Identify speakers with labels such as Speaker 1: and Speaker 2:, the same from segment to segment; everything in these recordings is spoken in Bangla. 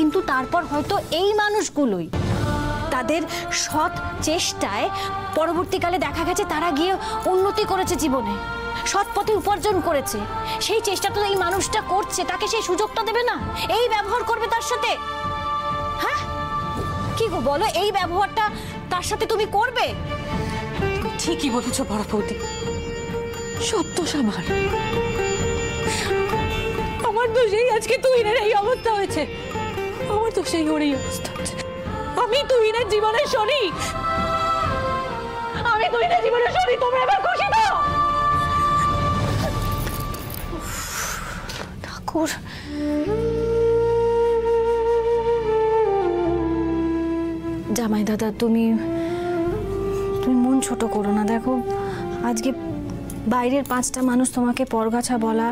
Speaker 1: কিন্তু তারপর হয়তো এই মানুষগুলোই তাদের সৎ চেষ্টায় পরবর্তীকালে দেখা গেছে তারা গিয়ে উন্নতি করেছে জীবনে, সৎ পথে উপার্জন করেছে। সেই চেষ্টা তো এই মানুষটা করছে, তাকে সেই সুযোগটা দেবে না? এই ব্যবহার করবে তার সাথে? হ্যাঁ কি গো বলো, এই ব্যবহারটা তার সাথে তুমি করবে?
Speaker 2: ঠিকই বলেছো বড় বৌদি, সব দোষ আমার। আমার দোষেই আজকে তুহিনের এই অবস্থা হয়েছে, আমার দোষেই ওর এই অবস্থা হয়েছে। আমি তুহিনের জীবনের শনি, আমি তুহিনের জীবনের শনি। তোমরা এবার খুশি তো?
Speaker 1: ঠাকুর, জামাই দাদা তুমি মন ছোট করো না। দেখো আজকে বাইরের 5টা মানুষ তোমাকে পরগাছা বলা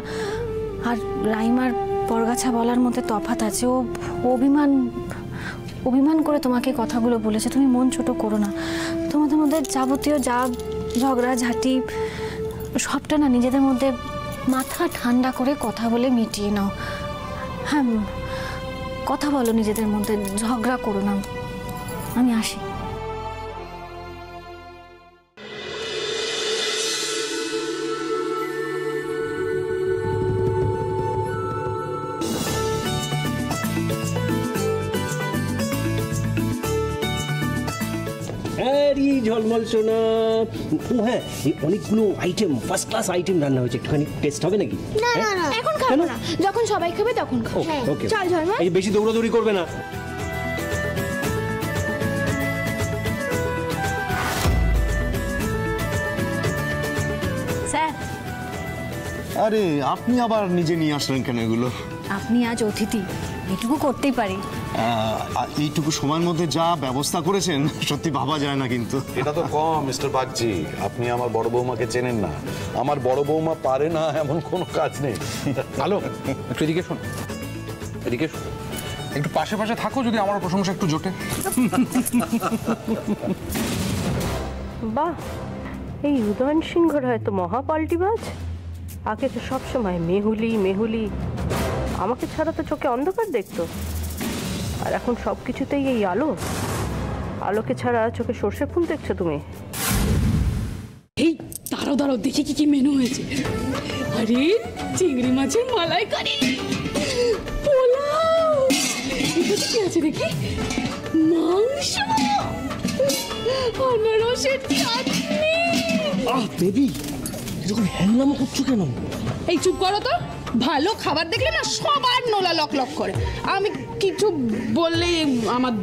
Speaker 1: আর রাইমার পরগাছা বলার মধ্যে তফাৎ আছে। ও অভিমান করে তোমাকে কথাগুলো বলেছে, তুমি মন ছোট করো না। তোমাদের মধ্যে যাবতীয় যা ঝগড়া ঝাঁটি সবটা না নিজেদের মধ্যে মাথা ঠান্ডা করে কথা বলে মিটিয়ে নাও। হ্যাঁ কথা বলো নিজেদের মধ্যে, ঝগড়া করো না। আমি আসি।
Speaker 3: ঝলমল সোনা। ও হ্যাঁ, অনেকগুলো আইটেম, ফার্স্ট ক্লাস আইটেম রান্না হয়েছে, একটুখানি টেস্ট হবে নাকি?
Speaker 4: না না না, এখন খাবো না, যখন সবাই খাবে তখন খাবো।
Speaker 3: ওকে,
Speaker 4: চল ঝলমল।
Speaker 3: এই বেশি দৌড়াদৌড়ি করবে না।
Speaker 1: স্যার।
Speaker 5: আরে আপনি আবার নিজে নিয়ে আসলেন কেন এগুলো?
Speaker 1: আপনি আজ অতিথি, এটুকু করতেই পারি।
Speaker 5: এইটুকু সময়ের মধ্যে যা ব্যবস্থা করেছেন সত্যি ভাবা যায় না। কিন্তু
Speaker 6: এটা তো কম মিস্টার বাগচি, আপনি আমার বড় বৌমাকে চেনেন না। আমার বড় বৌমা পারে না এমন কোনো কাজ নেই।
Speaker 7: হ্যালো, একটু এদিকে শোন, এদিকে শোন, একটু পাশে পাশে থাকো, যদি আমার প্রশংসা একটু জোটে।
Speaker 2: বাহ, এই উদয়ন সিংহর হয়তো মহাপাল্টিবাজ। আগে তো সবসময় মেহুলি মেহুলি, আমাকে ছাড়া তো চোখে অন্ধকার দেখতো, আর এখন সব কিছুতেই এই আলো। আলোকে ছাড়া চোখে সর্ষে ফুল দেখছো তুমি?
Speaker 8: এই দাঁড়াও দাঁড়াও, দেখি কি কি মেনু হয়েছে। আরে চিংড়ি মাছের মালাইকারি, পোলাও, এটা কি আছে দেখি, মাংস, আনারসের চাটনি।
Speaker 3: আহ বেবি, এরকম হ্যাংলামো করছো কেন?
Speaker 8: এই চুপ করো তো, ভালো খাবার দেখলে না সবার নোলা লক লক করে। আমি কিছু বললেই আমার